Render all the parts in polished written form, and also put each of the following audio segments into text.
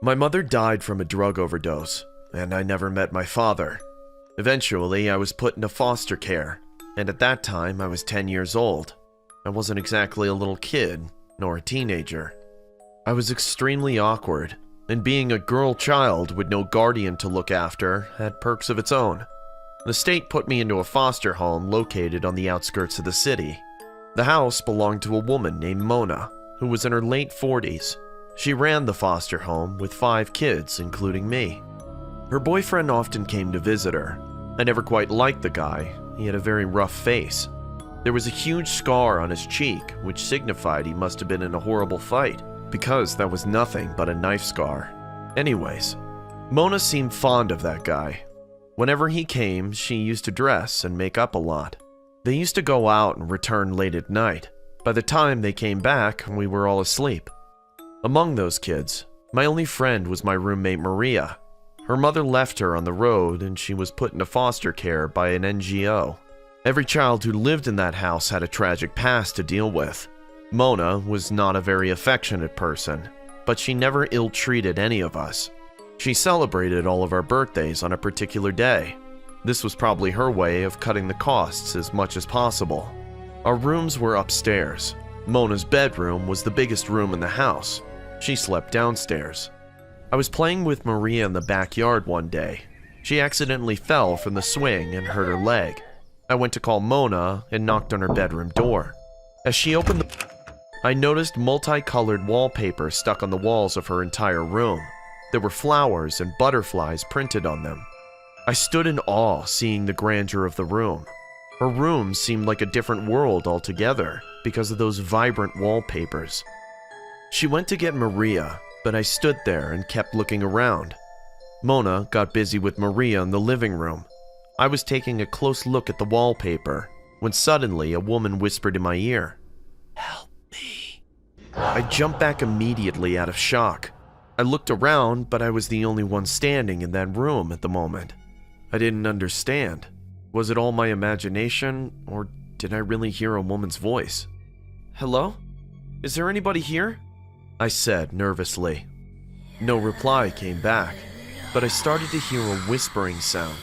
My mother died from a drug overdose, and I never met my father. Eventually, I was put into foster care, and at that time, I was 10 years old. I wasn't exactly a little kid, nor a teenager. I was extremely awkward, and being a girl child with no guardian to look after had perks of its own. The state put me into a foster home located on the outskirts of the city. The house belonged to a woman named Mona, who was in her late 40s. She ran the foster home with 5 kids, including me. Her boyfriend often came to visit her. I never quite liked the guy. He had a very rough face. There was a huge scar on his cheek, which signified he must have been in a horrible fight, because that was nothing but a knife scar. Anyways, Mona seemed fond of that guy. Whenever he came, she used to dress and make up a lot. They used to go out and return late at night. By the time they came back, we were all asleep. Among those kids, my only friend was my roommate Maria. Her mother left her on the road and she was put into foster care by an NGO. Every child who lived in that house had a tragic past to deal with. Mona was not a very affectionate person, but she never ill-treated any of us. She celebrated all of our birthdays on a particular day. This was probably her way of cutting the costs as much as possible. Our rooms were upstairs. Mona's bedroom was the biggest room in the house. She slept downstairs. I was playing with Maria in the backyard one day. She accidentally fell from the swing and hurt her leg. I went to call Mona and knocked on her bedroom door. As she opened I noticed multicolored wallpaper stuck on the walls of her entire room. There were flowers and butterflies printed on them. I stood in awe seeing the grandeur of the room. Her room seemed like a different world altogether because of those vibrant wallpapers. She went to get Maria, but I stood there and kept looking around. Mona got busy with Maria in the living room. I was taking a close look at the wallpaper when suddenly a woman whispered in my ear, "Help me." I jumped back immediately out of shock. I looked around, but I was the only one standing in that room at the moment. I didn't understand. Was it all my imagination, or did I really hear a woman's voice? "Hello? Is there anybody here?" I said nervously. No reply came back, but I started to hear a whispering sound.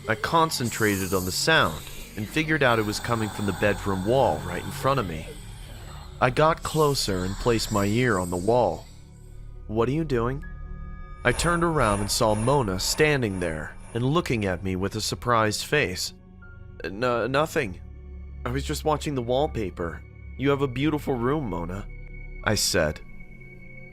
I concentrated on the sound and figured out it was coming from the bedroom wall right in front of me. I got closer and placed my ear on the wall. "What are you doing?" I turned around and saw Mona standing there and looking at me with a surprised face. Nothing. I was just watching the wallpaper. You have a beautiful room, Mona," I said.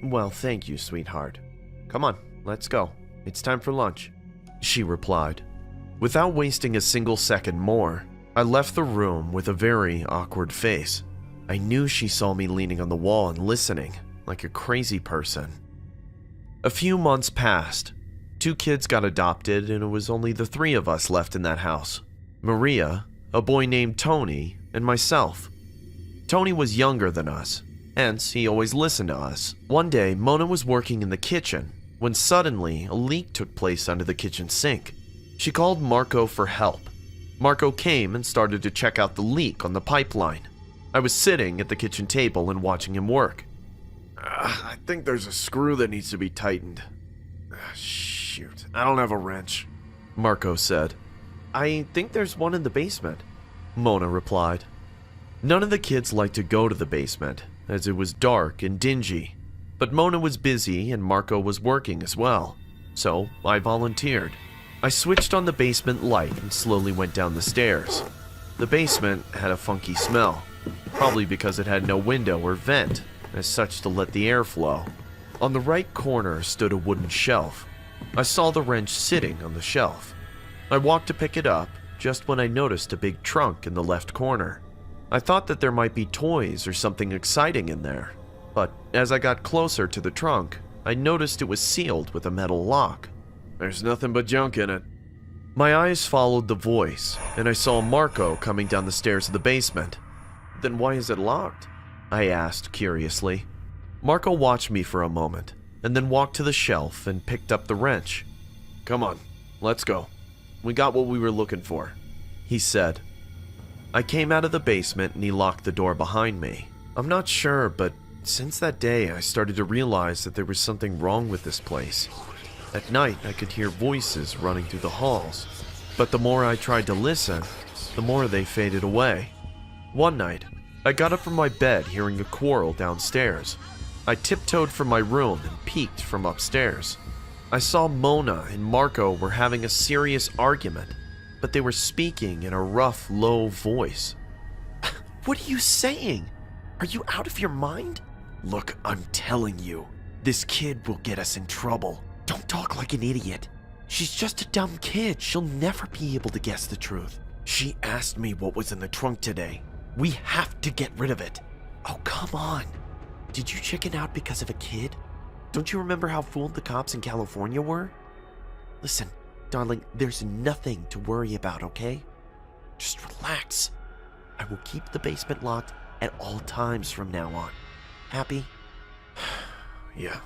"Well, thank you, sweetheart. Come on, let's go. It's time for lunch," she replied. Without wasting a single second more, I left the room with a very awkward face. I knew she saw me leaning on the wall and listening, like a crazy person. A few months passed. 2 kids got adopted, and it was only the 3 of us left in that house. Maria, a boy named Tony, and myself. Tony was younger than us, hence he always listened to us. One day, Mona was working in the kitchen when suddenly a leak took place under the kitchen sink. She called Marco for help. Marco came and started to check out the leak on the pipeline. I was sitting at the kitchen table and watching him work. "I think there's a screw that needs to be tightened." "Shoot, I don't have a wrench," Marco said. "I think there's one in the basement," Mona replied. None of the kids liked to go to the basement, as it was dark and dingy. But Mona was busy and Marco was working as well, so I volunteered. I switched on the basement light and slowly went down the stairs. The basement had a funky smell, probably because it had no window or vent, as such to let the air flow. On the right corner stood a wooden shelf. I saw the wrench sitting on the shelf. I walked to pick it up just when I noticed a big trunk in the left corner. I thought that there might be toys or something exciting in there, but as I got closer to the trunk, I noticed it was sealed with a metal lock. "There's nothing but junk in it." My eyes followed the voice, and I saw Marco coming down the stairs of the basement. "Then why is it locked?" I asked curiously. Marco watched me for a moment, and then walked to the shelf and picked up the wrench. "Come on, let's go. We got what we were looking for," he said. I came out of the basement and he locked the door behind me. I'm not sure, but Since that day, I started to realize that there was something wrong with this place. At night, I could hear voices running through the halls, but the more I tried to listen, the more they faded away. One night, I got up from my bed hearing a quarrel downstairs. I tiptoed from my room and peeked from upstairs. I saw Mona and Marco were having a serious argument, but they were speaking in a rough, low voice. What are you saying? Are you out of your mind? Look, I'm telling you, this kid will get us in trouble. Don't talk like an idiot. She's just a dumb kid. She'll never be able to guess the truth. She asked me what was in the trunk today. We have to get rid of it. Oh, come on. Did you chicken out because of a kid? Don't you remember how fooled the cops in California were? Listen, darling, there's nothing to worry about, okay? Just relax. I will keep the basement locked at all times from now on. Happy? Yeah,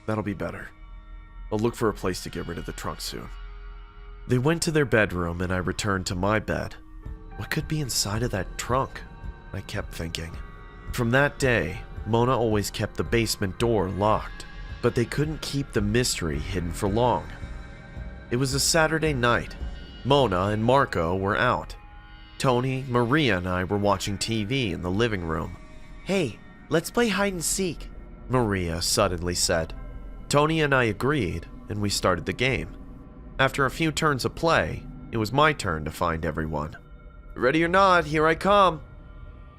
that'll be better. I'll look for a place to get rid of the trunk soon. They went to their bedroom and I returned to my bed. What could be inside of that trunk? I kept thinking. From that day, Mona always kept the basement door locked, but they couldn't keep the mystery hidden for long. It was a Saturday night. Mona and Marco were out. Tony, Maria, and I were watching TV in the living room. Hey, let's play hide and seek, Maria suddenly said. Tony and I agreed, and we started the game. After a few turns of play, it was my turn to find everyone. Ready or not, here I come.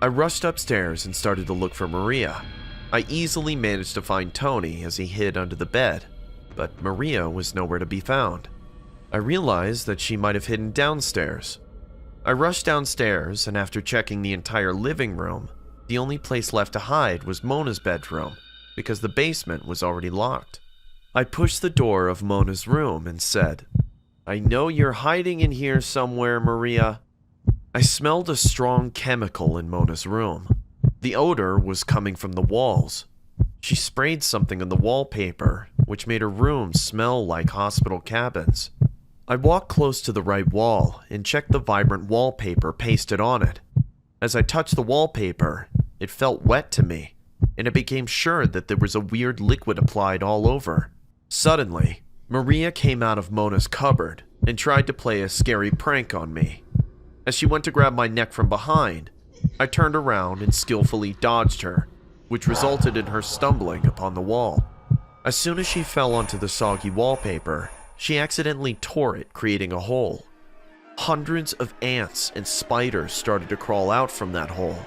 I rushed upstairs and started to look for Maria. I easily managed to find Tony as he hid under the bed, but Maria was nowhere to be found. I realized that she might have hidden downstairs. I rushed downstairs, and after checking the entire living room, the only place left to hide was Mona's bedroom, because the basement was already locked. I pushed the door of Mona's room and said, I know you're hiding in here somewhere, Maria. I smelled a strong chemical in Mona's room. The odor was coming from the walls. She sprayed something on the wallpaper, which made her room smell like hospital cabins. I walked close to the right wall and checked the vibrant wallpaper pasted on it. As I touched the wallpaper, it felt wet to me, and I became sure that there was a weird liquid applied all over. Suddenly, Maria came out of Mona's cupboard and tried to play a scary prank on me. As she went to grab my neck from behind, I turned around and skillfully dodged her, which resulted in her stumbling upon the wall. As soon as she fell onto the soggy wallpaper, she accidentally tore it, creating a hole. Hundreds of ants and spiders started to crawl out from that hole.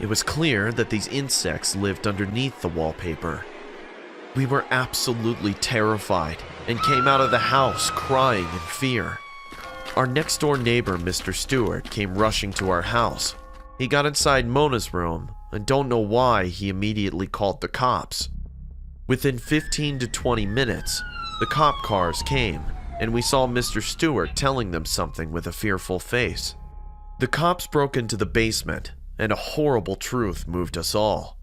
It was clear that these insects lived underneath the wallpaper. We were absolutely terrified and came out of the house crying in fear. Our next door neighbor, Mr. Stewart, came rushing to our house. He got inside Mona's room and don't know why he immediately called the cops. Within 15 to 20 minutes, the cop cars came and we saw Mr. Stewart telling them something with a fearful face. The cops broke into the basement and a horrible truth moved us all.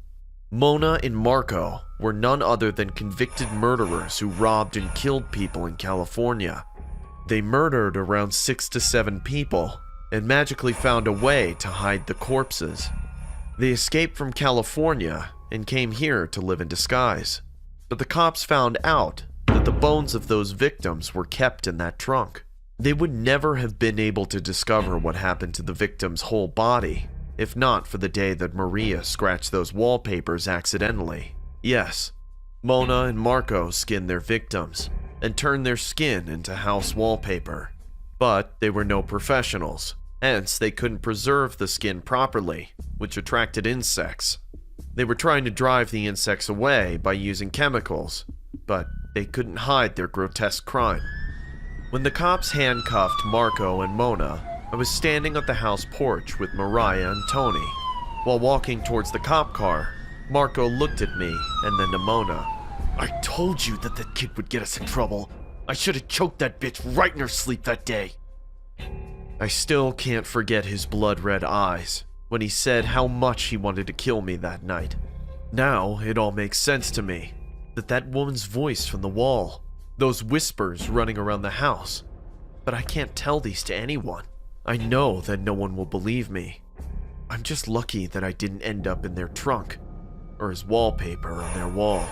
Mona and Marco were none other than convicted murderers who robbed and killed people in California. They murdered around 6 to 7 people and magically found a way to hide the corpses. They escaped from California and came here to live in disguise. But the cops found out that the bones of those victims were kept in that trunk. They would never have been able to discover what happened to the victim's whole body if not for the day that Maria scratched those wallpapers accidentally. Yes, Mona and Marco skinned their victims and turned their skin into house wallpaper. But they were no professionals, hence they couldn't preserve the skin properly, which attracted insects. They were trying to drive the insects away by using chemicals, but they couldn't hide their grotesque crime. When the cops handcuffed Marco and Mona, I was standing at the house porch with Mariah and Tony. While walking towards the cop car, Marco looked at me and then to Mona. I told you that kid would get us in trouble. I should have choked that bitch right in her sleep that day. I still can't forget his blood-red eyes when he said how much he wanted to kill me that night. Now it all makes sense to me. That woman's voice from the wall, those whispers running around the house. But I can't tell these to anyone. I know that no one will believe me. I'm just lucky that I didn't end up in their trunk. or his wallpaper on their wall.